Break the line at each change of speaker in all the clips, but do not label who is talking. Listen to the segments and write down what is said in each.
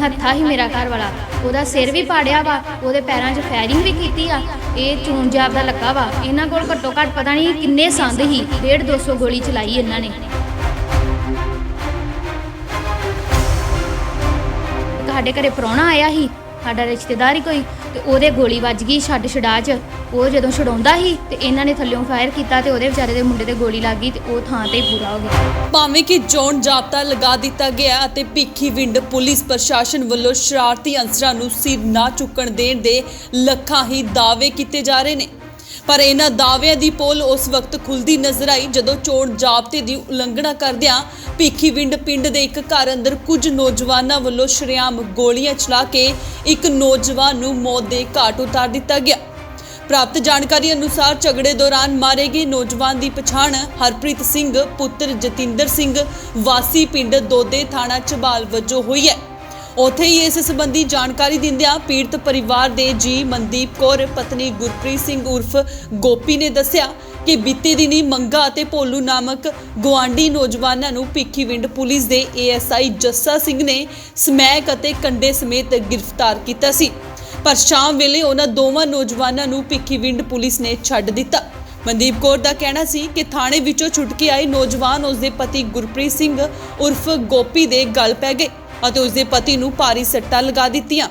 ਹੱਥਾ ਹੀ ਮੇਰਾ ਘਰ ਵਾਲਾ ਉਹਦਾ ਸਿਰ ਵੀ ਪਾੜਿਆ ਵਾ, ਉਹਦੇ ਪੈਰਾਂ 'ਚ ਫਾਇਰਿੰਗ ਵੀ ਕੀਤੀ ਆ। ਇਹ ਚੂਨ ਜਾਬ ਦਾ ਲੱਗਾ ਵਾ। ਇਹਨਾਂ ਕੋਲ ਘੱਟੋ ਘੱਟ ਪਤਾ ਨਹੀਂ ਕਿੰਨੇ ਸੰਦ ਹੀ, 150-200 ਗੋਲੀ ਚਲਾਈ ਇਹਨਾਂ ਨੇ। ਸਾਡੇ ਘਰੇ ਪ੍ਰਾਹੁਣਾ ਆਇਆ ਸੀ, ਸਾਡਾ ਰਿਸ਼ਤੇਦਾਰ ਹੀ ਕੋਈ, ਤੇ ਉਹਦੇ ਗੋਲੀ ਵੱਜ ਗਈ ਛਡਾ 'ਚ। ਉਹ ਜਦੋਂ ਛਡਾਉਂਦਾ ਸੀ ਤੇ ਇਹਨਾਂ ਨੇ ਥੱਲਿਓਂ ਫਾਇਰ ਕੀਤਾ ਤੇ ਉਹਦੇ ਵਿਚਾਰੇ ਦੇ ਮੁੰਡੇ ਤੇ ਗੋਲੀ ਲੱਗ ਗਈ ਤੇ ਉਹ ਥਾਂ ਤੇ ਹੀ ਪੂਰਾ ਹੋ ਗਿਆ।
ਭਾਵੇਂ ਕਿ ਚੋਣ ਜਾਬਤਾ ਲਗਾ ਦਿੱਤਾ ਗਿਆ ਅਤੇ ਭਿੱਖੀਵਿੰਡ ਪੁਲਿਸ ਪ੍ਰਸ਼ਾਸਨ ਵੱਲੋਂ ਸ਼ਰਾਰਤੀ ਅਨਸਰਾਂ ਨੂੰ ਸਿਰ ਨਾ ਚੁੱਕਣ ਦੇਣ ਦੇ ਲੱਖਾਂ ਹੀ ਦਾਅਵੇ ਕੀਤੇ ਜਾ ਰਹੇ ਨੇ, ਪਰ ਇਹਨਾਂ ਦਾਅਵਿਆਂ ਦੀ ਪੋਲ ਉਸ ਵਕਤ ਖੁੱਲਦੀ ਨਜ਼ਰ ਆਈ ਜਦੋਂ ਚੋਣ ਜਾਬਤੇ ਦੀ ਉਲੰਘਣਾ ਕਰਦਿਆਂ ਭਿੱਖੀਵਿੰਡ ਪਿੰਡ ਦੇ ਇੱਕ ਘਰ ਅੰਦਰ ਕੁਝ ਨੌਜਵਾਨਾਂ ਵੱਲੋਂ ਸ਼ਰੇਆਮ ਗੋਲੀਆਂ ਚਲਾ ਕੇ ਇੱਕ ਨੌਜਵਾਨ ਨੂੰ ਮੌਤ ਦੇ ਘਾਟ ਉਤਾਰ ਦਿੱਤਾ ਗਿਆ। ਪ੍ਰਾਪਤ ਜਾਣਕਾਰੀ ਅਨੁਸਾਰ ਝਗੜੇ ਦੌਰਾਨ ਮਾਰੇ ਗਏ ਨੌਜਵਾਨ ਦੀ ਪਛਾਣ ਹਰਪ੍ਰੀਤ ਸਿੰਘ ਪੁੱਤਰ ਜਤਿੰਦਰ ਸਿੰਘ ਵਾਸੀ ਪਿੰਡ ਦੋਦੇ ਥਾਣਾ ਝਬਾਲ ਵਜੋਂ ਹੋਈ ਹੈ। ਉੱਥੇ ਹੀ ਇਸ ਸੰਬੰਧੀ ਜਾਣਕਾਰੀ ਦਿੰਦਿਆਂ ਪੀੜਤ ਪਰਿਵਾਰ ਦੇ ਜੀ ਮਨਦੀਪ ਕੌਰ ਪਤਨੀ ਗੁਰਪ੍ਰੀਤ ਸਿੰਘ ਉਰਫ ਗੋਪੀ ਨੇ ਦੱਸਿਆ ਕਿ ਬੀਤੇ ਦਿਨੀ ਮੰਗਾ ਅਤੇ ਭੋਲੂ ਨਾਮਕ ਗੁਆਂਢੀ ਨੌਜਵਾਨਾਂ ਨੂੰ ਭਿੱਖੀਵਿੰਡ ਪੁਲਿਸ ਦੇ ASI ਜੱਸਾ ਸਿੰਘ ਨੇ ਸਮੈਕ ਅਤੇ ਕੰਡੇ ਸਮੇਤ ਗ੍ਰਿਫਤਾਰ ਕੀਤਾ ਸੀ, ਪਰ ਸ਼ਾਮ ਵੇਲੇ ਉਹਨਾਂ ਦੋਵਾਂ ਨੌਜਵਾਨਾਂ ਨੂੰ ਭਿੱਖੀਵਿੰਡ ਪੁਲਿਸ ਨੇ ਛੱਡ ਦਿੱਤਾ। ਮਨਦੀਪ ਕੌਰ ਦਾ ਕਹਿਣਾ ਸੀ ਕਿ ਥਾਣੇ ਵਿੱਚੋਂ ਛੁੱਟ ਕੇ ਆਏ ਨੌਜਵਾਨ ਉਸਦੇ ਪਤੀ ਗੁਰਪ੍ਰੀਤ ਸਿੰਘ ਉਰਫ ਗੋਪੀ ਦੇ ਗਲ ਪੈ ਗਏ ਅਤੇ ਉਸਦੇ ਪਤੀ ਨੂੰ ਭਾਰੀ ਸੱਟਾਂ ਲਗਾ ਦਿੱਤੀਆਂ।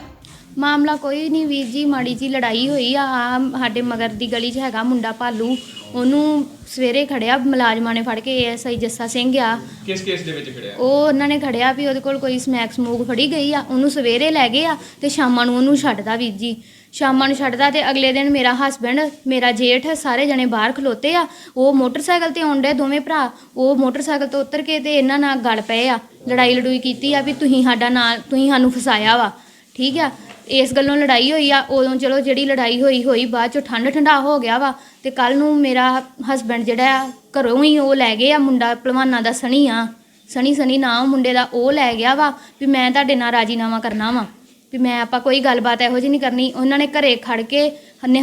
ਮਾਮਲਾ ਕੋਈ ਨਹੀਂ ਵੀਰ ਜੀ, ਮਾੜੀ ਜੀ ਲੜਾਈ ਹੋਈ ਆ। ਸਾਡੇ ਮਗਰ ਦੀ ਗਲੀ 'ਚ ਹੈਗਾ ਮੁੰਡਾ ਭਾਲੂ, ਉਹਨੂੰ ਸਵੇਰੇ ਖੜਿਆ ਮੁਲਾਜ਼ਮਾਂ ਨੇ ਫੜ ਕੇ। ASI ਜੱਸਾ ਸਿੰਘ ਆ।
ਕਿਸ ਕੇਸ ਦੇ ਵਿੱਚ ਖੜਿਆ?
ਉਹ ਉਹਨਾਂ ਨੇ ਖੜਿਆ ਵੀ ਉਹਦੇ ਕੋਲ ਕੋਈ ਸਮੂਗ ਫੜੀ ਗਈ ਆ। ਉਹਨੂੰ ਸਵੇਰੇ ਲੈ ਗਏ ਆ ਤੇ ਸ਼ਾਮਾਂ ਨੂੰ ਉਹਨੂੰ ਛੱਡਦਾ ਵੀਰ ਜੀ। ਸ਼ਾਮਾਂ ਨੂੰ ਛੱਡਦਾ ਤੇ ਅਗਲੇ ਦਿਨ ਮੇਰਾ ਹਸਬੈਂਡ, ਮੇਰਾ ਜੇਠ, ਸਾਰੇ ਜਣੇ ਬਾਹਰ ਖਲੋਤੇ ਆ। ਉਹ ਮੋਟਰਸਾਈਕਲ ਤੇ ਆਉਂਦੇ ਦੋਵੇਂ ਭਰਾ। ਉਹ ਮੋਟਰਸਾਈਕਲ ਤੋਂ ਉਤਰ ਕੇ ਤੇ ਇਹਨਾਂ ਨਾਲ ਗਲ ਪਏ ਆ, ਲੜਾਈ ਕੀਤੀ ਆ ਵੀ ਤੁਸੀਂ ਸਾਨੂੰ ਫਸਾਇਆ ਵਾ, ਠੀਕ ਆ। ਇਸ ਗੱਲੋਂ ਲੜਾਈ ਹੋਈ ਆ। ਉਦੋਂ ਚਲੋ ਜਿਹੜੀ ਲੜਾਈ ਹੋਈ ਬਾਅਦ 'ਚੋਂ ਠੰਡਾ ਹੋ ਗਿਆ ਵਾ। ਤੇ ਕੱਲ੍ਹ ਨੂੰ ਮੇਰਾ ਹਸਬੈਂਡ ਜਿਹੜਾ ਆ ਘਰੋਂ ਹੀ ਉਹ ਲੈ ਗਏ ਆ। ਮੁੰਡਾ ਭਲਵਾਨਾਂ ਦਾ ਸਣੀ ਆ, ਸਣੀ ਨਾਂ ਮੁੰਡੇ ਦਾ, ਉਹ ਲੈ ਗਿਆ ਵਾ ਵੀ ਮੈਂ ਤੁਹਾਡੇ ਨਾਲ ਰਾਜੀਨਾਮਾ ਕਰਨਾ ਵਾ, ਵੀ ਆਪਾਂ ਕੋਈ ਗੱਲਬਾਤ ਇਹੋ ਜਿਹੀ ਨਹੀਂ ਕਰਨੀ। ਉਹਨਾਂ ਨੇ ਘਰੇ ਖੜ ਕੇ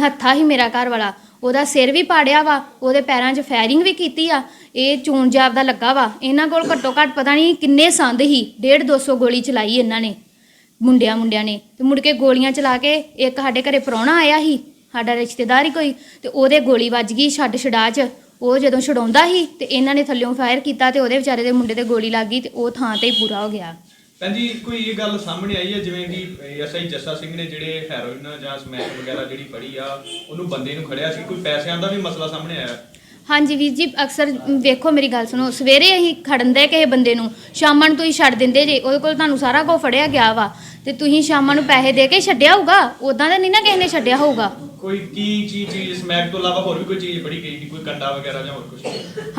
ਹੱਥਾ ਹੀ ਮੇਰਾ ਘਰ ਵਾਲਾ ਉਹਦਾ ਸਿਰ ਵੀ ਪਾੜਿਆ ਵਾ, ਉਹਦੇ ਪੈਰਾਂ 'ਚ ਫਾਇਰਿੰਗ ਵੀ ਕੀਤੀ ਆ। ਇਹ ਚੂਨ ਜਾਬ ਦਾ ਲੱਗਾ ਵਾ। ਇਹਨਾਂ ਕੋਲ ਘੱਟੋ ਘੱਟ ਪਤਾ ਨਹੀਂ ਕਿੰਨੇ ਸੰਦ ਹੀ, 150-200 ਗੋਲੀ ਚਲਾਈ ਇਹਨਾਂ ਨੇ ਮੁੰਡਿਆਂ ਨੇ। ਤੇ ਮੁੜ ਕੇ ਗੋਲੀਆਂ ਚਲਾ ਕੇ ਇੱਕ ਸਾਡੇ ਘਰੇ ਪ੍ਰਾਹੁਣਾ ਆਇਆ ਸੀ, ਸਾਡਾ ਰਿਸ਼ਤੇਦਾਰ ਹੀ ਕੋਈ, ਤੇ ਉਹਦੇ ਗੋਲੀ ਵੱਜ ਗਈ ਛਡਾ 'ਚ। ਉਹ ਜਦੋਂ ਛਡਾਉਂਦਾ ਸੀ ਤੇ ਇਹਨਾਂ ਨੇ ਥੱਲਿਓਂ ਫਾਇਰ ਕੀਤਾ ਤੇ ਉਹਦੇ ਵਿਚਾਰੇ ਦੇ ਮੁੰਡੇ ਤੇ ਗੋਲੀ ਲੱਗ ਗਈ ਤੇ ਉਹ ਥਾਂ ਤੇ ਹੀ ਪੂਰਾ ਹੋ ਗਿਆ।
ਭੈਣ ਜੀ, ਕੋਈ ਇਹ ਗੱਲ ਸਾਹਮਣੇ ਆਈ ਹੈ ਜਿਵੇਂ ਕਿ ASI ਜੱਸਾ ਸਿੰਘ ਨੇ ਜਿਹੜੇ ਹੈਰੋਇਨ ਜਾਂ ਸਮੈਕ ਵਗੈਰਾ ਜਿਹੜੀ ਫੜੀ ਆ, ਉਹਨੂੰ ਬੰਦੇ ਨੂੰ ਖੜਿਆ ਸੀ, ਕੋਈ ਪੈਸਿਆਂ ਦਾ ਵੀ ਮਸਲਾ ਸਾਹਮਣੇ ਆਇਆ?
ਹਾਂਜੀ ਵੀਰ ਜੀ, ਅਕਸਰ ਵੇਖੋ ਮੇਰੀ ਗੱਲ ਸੁਣੋ, ਸਵੇਰੇ ਅਸੀਂ ਖੜਨ ਦੇ ਕਿਸੇ ਬੰਦੇ ਨੂੰ, ਸ਼ਾਮਾਂ ਨੂੰ ਤੁਸੀਂ ਛੱਡ ਦਿੰਦੇ ਜੇ। ਉਹਦੇ ਕੋਲ ਤੁਹਾਨੂੰ ਸਾਰਾ ਕੁਝ ਫੜਿਆ ਗਿਆ ਵਾ ਤੇ ਤੁਸੀਂ ਸ਼ਾਮਾਂ ਨੂੰ ਪੈਸੇ ਦੇ ਕੇ ਛੱਡਿਆ ਹੋਊਗਾ। ਉਦਾਂ ਤਾਂ ਨਹੀਂ ਨਾ ਕਿਸੇ ਨੇ ਛੱਡਿਆ ਹੋਊਗਾ। ਕੋਈ
ਕੀ ਚੀਜ਼ ਸਮੈਕ ਤੋਂ ਇਲਾਵਾ ਹੋਰ ਵੀ ਕੋਈ ਚੀਜ਼ ਫੜੀ ਗਈ, ਕੋਈ ਕੰਡਾ ਵਗੈਰਾ ਜਾਂ ਹੋਰ ਕੁਝ?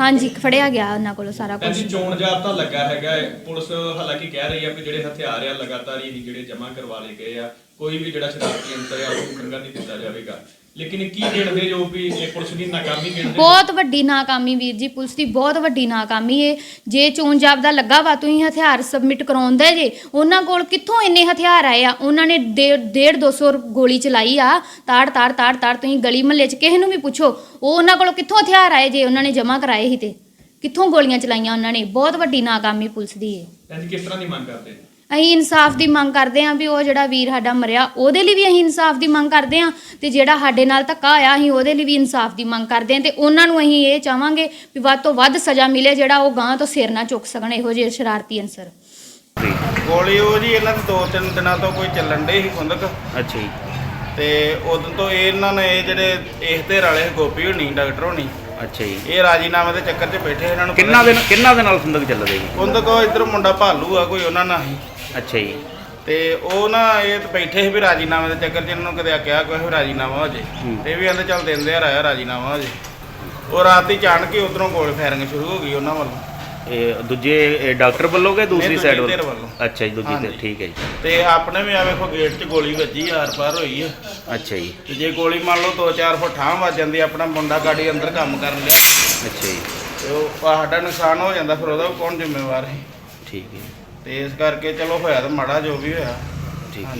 ਹਾਂਜੀ, ਫੜਿਆ ਗਿਆ ਉਹਨਾਂ ਕੋਲ ਸਾਰਾ ਕੁਝ।
ਚੋਣ ਜਾਬਤਾ ਲੱਗਾ ਹੈਗਾ, ਪੁਲਿਸ ਹਾਲਾਂਕਿ ਕਹਿ ਰਹੀ ਆ ਕਿ ਜਿਹੜੇ ਹਥਿਆਰ ਆ ਲਗਾਤਾਰ ਹੀ ਜਿਹੜੇ ਜਮ੍ਹਾਂ ਕਰਵਾ ਲਏ ਗਏ ਆ, ਕੋਈ ਵੀ ਜਿਹੜਾ ਸ਼ਰਾਰਤੀ ਅੰਸਰ ਆ ਉਹਨੂੰ ਖੰਗਾ ਨਹੀਂ ਦਿੱਤਾ ਜਾਵੇਗਾ। ਲੇਕਿਨ ਕੀ ਗਿਣਦੇ ਜੋ ਵੀ ਇਹ ਪੁਲਿਸ ਦੀ ਨਾਕਾਮੀ ਗਿਣਦੇ?
ਬਹੁਤ ਵੱਡੀ ਨਾਕਾਮੀ ਵੀਰ ਜੀ, ਪੁਲਿਸ ਦੀ ਬਹੁਤ ਵੱਡੀ ਨਾਕਾਮੀ ਹੈ। ਜੇ ਚੋਣ ਜਾਬਤਾ ਲੱਗਾ ਵਾ, ਤੁਸੀਂ ਹਥਿਆਰ ਸਬਮਿਟ ਕਰਾਉਂਦੇ ਜੇ, ਉਹਨਾਂ ਕੋਲ ਕਿੱਥੋਂ ਇੰਨੇ ਹਥਿਆਰ ਆਏ ਆ? ਉਹਨਾਂ ਨੇ 150-200 ਗੋਲੀ ਚਲਾਈ ਆ, ਤਾੜ। ਤੁਸੀਂ ਗਲੀ ਮਹੱਲੇ 'ਚ ਕਿਸੇ ਨੂੰ ਵੀ ਪੁੱਛੋ, ਉਹ ਉਹਨਾਂ ਕੋਲ ਕਿੱਥੋਂ ਹਥਿਆਰ ਆਏ ਜੇ ਉਹਨਾਂ ਨੇ ਜਮ੍ਹਾਂ ਕਰਾਏ ਸੀ ਤੇ ਕਿੱਥੋਂ ਗੋਲੀਆਂ ਚਲਾਈਆਂ ਉਹਨਾਂ ਨੇ? ਬਹੁਤ ਵੱਡੀ ਨਾਕਾਮੀ ਪੁਲਿਸ ਦੀ ਹੈ।
ਕਿਸ ਤਰ੍ਹਾਂ ਦੀ ਮੰਗ ਕਰਦੇ?
ਅਸੀਂ ਇਨਸਾਫ ਦੀ ਮੰਗ ਕਰਦੇ ਹਾਂ ਵੀ ਉਹ ਜਿਹੜਾ ਵੀਰ ਸਾਡਾ ਮਰਿਆ ਉਹਦੇ ਲਈ ਵੀ ਅਸੀਂ ਇਨਸਾਫ ਦੀ ਮੰਗ ਕਰਦੇ ਹਾਂ, ਤੇ ਜਿਹੜਾ ਸਾਡੇ ਨਾਲ ਧੱਕਾ ਹੋਇਆ ਅਸੀਂ ਉਹਦੇ ਲਈ ਵੀ ਇਨਸਾਫ ਦੀ ਮੰਗ ਕਰਦੇ ਹਾਂ। ਤੇ ਉਹਨਾਂ ਨੂੰ ਅਸੀਂ ਇਹ ਚਾਹਾਂਗੇ ਵੀ ਵੱਧ ਤੋਂ ਵੱਧ ਸਜ਼ਾ ਮਿਲੇ, ਜਿਹੜਾ ਉਹ ਗਾਂ ਤੋਂ ਸਿਰ ਨਾ ਚੁੱਕ ਸਕਣ ਇਹੋ ਜਿਹੇ ਸ਼ਰਾਰਤੀ ਅਨਸਰ।
ਗੋਲੀ ਉਹ ਜੀ ਇਹਨਾਂ ਦੇ 2-3 ਦਿਨਾਂ ਤੋਂ ਕੋਈ ਚੱਲਣ ਡੇ ਸੀ ਖੁੰਦਕ। ਅੱਛਾ ਜੀ। ਤੇ ਉਦੋਂ ਤੋਂ ਇਹਨਾਂ ਨੇ ਜਿਹੜੇ ਇਸ ਧਿਰ ਵਾਲੇ ਗੋਪੀ ਹੋਣੀ, ਡਾਕਟਰ ਹੋਣੀ, ਅੱਛਾ ਜੀ, ਇਹ ਰਾਜੀਨਾਮੇ ਦੇ ਚੱਕਰ 'ਚ ਬੈਠੇ। ਇਹਨਾਂ ਨੂੰ ਕਿੰਨਾ ਦੇ ਨਾਲ ਖੁੰਦਕ ਚੱਲਦੇ ਜੀ? ਖੁੰਦਕ ਇੱਧਰ ਮੁੰਡਾ ਭਾਲੂ ਆ ਕੋਈ, ਉਹਨਾਂ ਨਾਲ ਹੀ। ਅੱਛਾ ਜੀ। ਤੇ ਉਹ ਨਾ ਇਹ ਬੈਠੇ ਸੀ ਵੀ ਰਾਜੀਨਾਮੇ ਦੇ ਚੱਕਰ 'ਚ ਇਹਨਾਂ ਨੂੰ ਕਦੇ ਕਿਹਾ ਕੋਈ ਰਾਜੀਨਾਮਾ ਹੋ ਜੇ, ਤੇ ਵੀ ਕਹਿੰਦੇ ਚੱਲ ਦਿੰਦੇ ਆ ਰਾਜੀਨਾਮਾ ਹੋ ਜੇ। ਉਹ ਰਾਤੀ ਅਚਾਨਕ ਹੀ ਉੱਧਰੋਂ ਗੋਲ ਫਾਇਰਿੰਗ ਸ਼ੁਰੂ ਹੋ ਗਈ ਉਹਨਾਂ ਵੱਲੋਂ। ਇਹ ਦੂਜੇ ਡਾਕਟਰ ਵੱਲੋਂ ਕਿ ਦੂਸਰੀ ਸਾਈਡ ਵੱਲੋਂ? ਅੱਛਾ ਜੀ, ਦੂਜੀ ਤੇ। ਠੀਕ ਹੈ ਜੀ। ਤੇ ਆਪਣੇ ਵੀ ਆ ਵੇਖੋ ਗੇਟ 'ਚ ਗੋਲੀ ਵੱਜੀ, ਆਰ ਪਾਰ ਹੋਈ ਆ। ਅੱਛਾ ਜੀ। ਤੇ ਜੇ ਗੋਲੀ ਮੰਨ ਲਓ 2-4 ਫੁੱਟ ਠਾਂ ਵੱਜ ਜਾਂਦੀ, ਆਪਣਾ ਮੁੰਡਾ ਗਾੜੀ ਅੰਦਰ ਕੰਮ ਕਰਨ ਲਿਆ। ਅੱਛਾ ਜੀ। ਤੇ ਉਹ ਸਾਡਾ ਨੁਕਸਾਨ ਹੋ ਜਾਂਦਾ, ਫਿਰ ਉਹਦਾ ਕੌਣ ਜ਼ਿੰਮੇਵਾਰ ਹੈ? ਠੀਕ ਹੈ। ਤੇ ਇਸ ਕਰਕੇ ਚਲੋ ਹੋਇਆ ਤਾਂ ਮਾੜਾ ਜੋ ਵੀ ਹੋਇਆ। ਠੀਕ ਹੈ।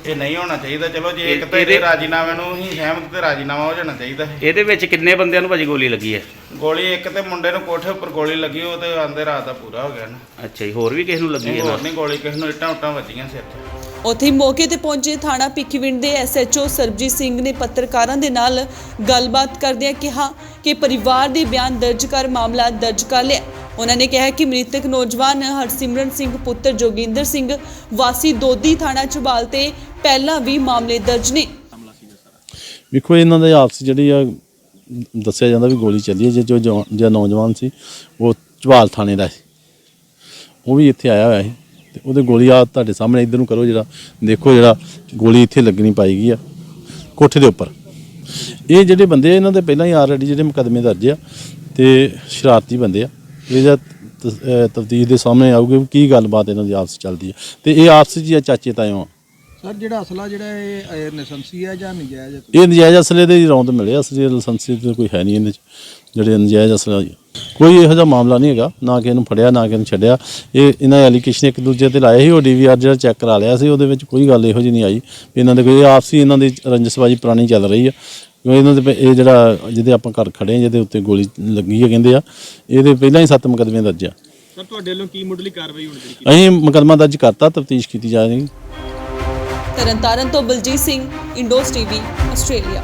ਇਹ ਨਹੀਂ ਹੋਣਾ ਚਾਹੀਦਾ। ਚਲੋ ਜੇ ਇੱਕ ਤਾਂ ਇਹਦੇ ਰਾਜੀਨਾਮੇ ਨੂੰ ਹੀ ਸਹਿਮਤ ਤੇ ਰਾਜੀਨਾਮਾ ਹੋ ਜਾਣਾ ਚਾਹੀਦਾ ਹੈ।
ਇਹਦੇ ਵਿੱਚ ਕਿੰਨੇ ਬੰਦਿਆਂ ਨੂੰ ਭਾਜੀ ਗੋਲੀ ਲੱਗੀ ਹੈ?
ਗੋਲੀ ਇੱਕ ਤੇ ਮੁੰਡੇ ਨੂੰ ਕੋਠੇ ਉੱਪਰ ਗੋਲੀ ਲੱਗੀ, ਉਹ ਤੇ ਆਂਦੇ ਰਾਤ ਦਾ ਪੂਰਾ ਹੋ ਗਿਆ ਨਾ।
ਅੱਛਾ ਜੀ, ਹੋਰ ਵੀ ਕਿਸੇ ਨੂੰ ਲੱਗੀ ਹੈ
ਹੋਰ
ਨਾਲ?
ਨਹੀਂ ਗੋਲੀ, ਕਿਸੇ ਨੂੰ ਇੱਟਾਂ ਉੱਟਾਂ ਵੱਜੀਆਂ ਸਿਰ 'ਤੇ।
ਉੱਥੇ ਹੀ ਮੌਕੇ ਤੇ ਪਹੁੰਚੇ ਥਾਣਾ ਭਿੱਖੀਵਿੰਡ ਦੇ ਐਸਐਚਓ ਸਰਬਜੀਤ ਸਿੰਘ ਨੇ ਪੱਤਰਕਾਰਾਂ ਦੇ ਨਾਲ ਗੱਲਬਾਤ ਕਰਦਿਆਂ ਕਿਹਾ ਕਿ ਪਰਿਵਾਰ ਦੇ ਬਿਆਨ ਦਰਜ ਕਰ ਮਾਮਲਾ ਦਰਜ ਕਰ ਲਿਆ। ਉਹਨਾਂ ਨੇ ਕਿਹਾ ਕਿ ਮ੍ਰਿਤਕ ਨੌਜਵਾਨ ਹਰਸਿਮਰਨ ਸਿੰਘ ਪੁੱਤਰ ਜੋਗਿੰਦਰ ਸਿੰਘ ਵਾਸੀ ਦੋਦੀ ਥਾਣਾ ਝਬਾਲ ਤੇ ਪਹਿਲਾਂ ਵੀ ਮਾਮਲੇ ਦਰਜ ਨੇ।
ਵੇਖੋ ਇਹਨਾਂ ਦੇ ਆਪਸ ਜਿਹੜੀ ਆ ਦੱਸਿਆ ਜਾਂਦਾ ਵੀ ਗੋਲੀ ਚੱਲੀ ਹੈ। ਜੋ ਨੌਜਵਾਨ ਸੀ ਉਹ ਝਬਾਲ ਥਾਣੇ ਦਾ ਸੀ, ਉਹ ਵੀ ਇੱਥੇ ਆਇਆ ਹੋਇਆ ਸੀ ਤੇ ਉਹਦੇ ਗੋਲੀ ਆ ਤੁਹਾਡੇ ਸਾਹਮਣੇ ਇੱਧਰ ਨੂੰ ਕਰੋ, ਜਿਹੜਾ ਦੇਖੋ ਜਿਹੜਾ ਗੋਲੀ ਇੱਥੇ ਲੱਗਣੀ ਪਾਈ ਗਈ ਆ ਕੋਠੇ ਦੇ ਉੱਪਰ। ਇਹ ਜਿਹੜੇ ਬੰਦੇ ਇਹਨਾਂ ਦੇ ਪਹਿਲਾਂ ਹੀ ਆਲਰੇਡੀ ਜਿਹੜੇ ਮੁਕੱਦਮੇ ਦਰਜ ਆ ਤੇ ਸ਼ਰਾਰਤੀ ਬੰਦੇ ਆ। ਇਹਦਾ ਤਫਤੀਸ਼ ਦੇ ਸਾਹਮਣੇ ਆਊਗੀ ਵੀ ਕੀ ਗੱਲਬਾਤ ਇਹਨਾਂ ਦੀ ਆਪਸ ਚੱਲਦੀ ਹੈ ਤੇ ਇਹ ਆਪਸ 'ਚ ਚਾਚੇ ਤਾਇਓ ਆ।
ਸਰ ਜਿਹੜਾ ਅਸਲਾ ਜਿਹੜਾ ਇਹ ਲਾਇਸੈਂਸੀ ਹੈ ਜਾਂ ਨਜਾਇਜ਼ ਹੈ?
ਇਹ ਨਜਾਇਜ਼ ਅਸਲੇ ਦੇ ਰੌਂਦ ਮਿਲੇ, ਅਸਲੀ ਲਾਇਸੈਂਸੀ ਤੇ ਕੋਈ ਹੈ ਨਹੀਂ ਇਹਦੇ 'ਚ। ਜਿਹੜੇ ਨਜਾਇਜ਼ ਅਸਲਾ ਕੋਈ ਇਹੋ ਜਿਹਾ ਮਾਮਲਾ ਨਹੀਂ ਹੈਗਾ, ਨਾ ਕਿ ਇਹਨੂੰ ਫੜਿਆ ਨਾ ਕਿ ਇਹਨੂੰ ਛੱਡਿਆ। ਇਹ ਇਹਨਾਂ ਦੇ ਐਲੀਗੇਸ਼ਨ ਇੱਕ ਦੂਜੇ ਤੇ ਲਾਏ ਸੀ, ਉਹ DVR ਜਿਹੜਾ ਚੈੱਕ ਕਰਾ ਲਿਆ ਸੀ, ਉਹਦੇ ਵਿੱਚ ਕੋਈ ਗੱਲ ਇਹੋ ਜਿਹੀ ਨਹੀਂ ਆਈ ਵੀ ਇਹਨਾਂ ਦੇ ਕੋਈ ਆਪਸੀ ਇਹਨਾਂ ਦੀ ਰੰਜਿਸ਼ਬਾਜ਼ੀ ਪੁਰਾਣੀ ਚੱਲ ਰਹੀ ਆ। ਕਿਉਂਕਿ ਇਹਨਾਂ ਦੇ ਇਹ ਜਿਹੜਾ ਜਿਹਦੇ ਆਪਾਂ ਘਰ ਖੜੇ ਹਾਂ ਜਿਹਦੇ ਉੱਤੇ ਗੋਲੀ ਲੱਗੀ ਹੈ ਕਹਿੰਦੇ ਆ, ਇਹਦੇ ਪਹਿਲਾਂ ਹੀ 7 ਮੁਕੱਦਮੇ ਦਰਜ ਆ।
ਸਰ ਤੁਹਾਡੇ ਵੱਲੋਂ ਕੀ ਮੁੱਢਲੀ ਕਾਰਵਾਈ ਹੋਣੀ ਚਾਹੀਦੀ?
ਅਸੀਂ ਮੁਕੱਦਮਾ ਦਰਜ ਕਰਤਾ, ਤਫਤੀਸ਼ ਕੀਤੀ ਜਾ ਰਹੀ।
ਤਰਨਤਾਰਨ ਤੋਂ ਬਲਜੀਤ ਸਿੰਘ, ਇੰਡੋਸ TV, ਆਸਟ੍ਰੇਲੀਆ।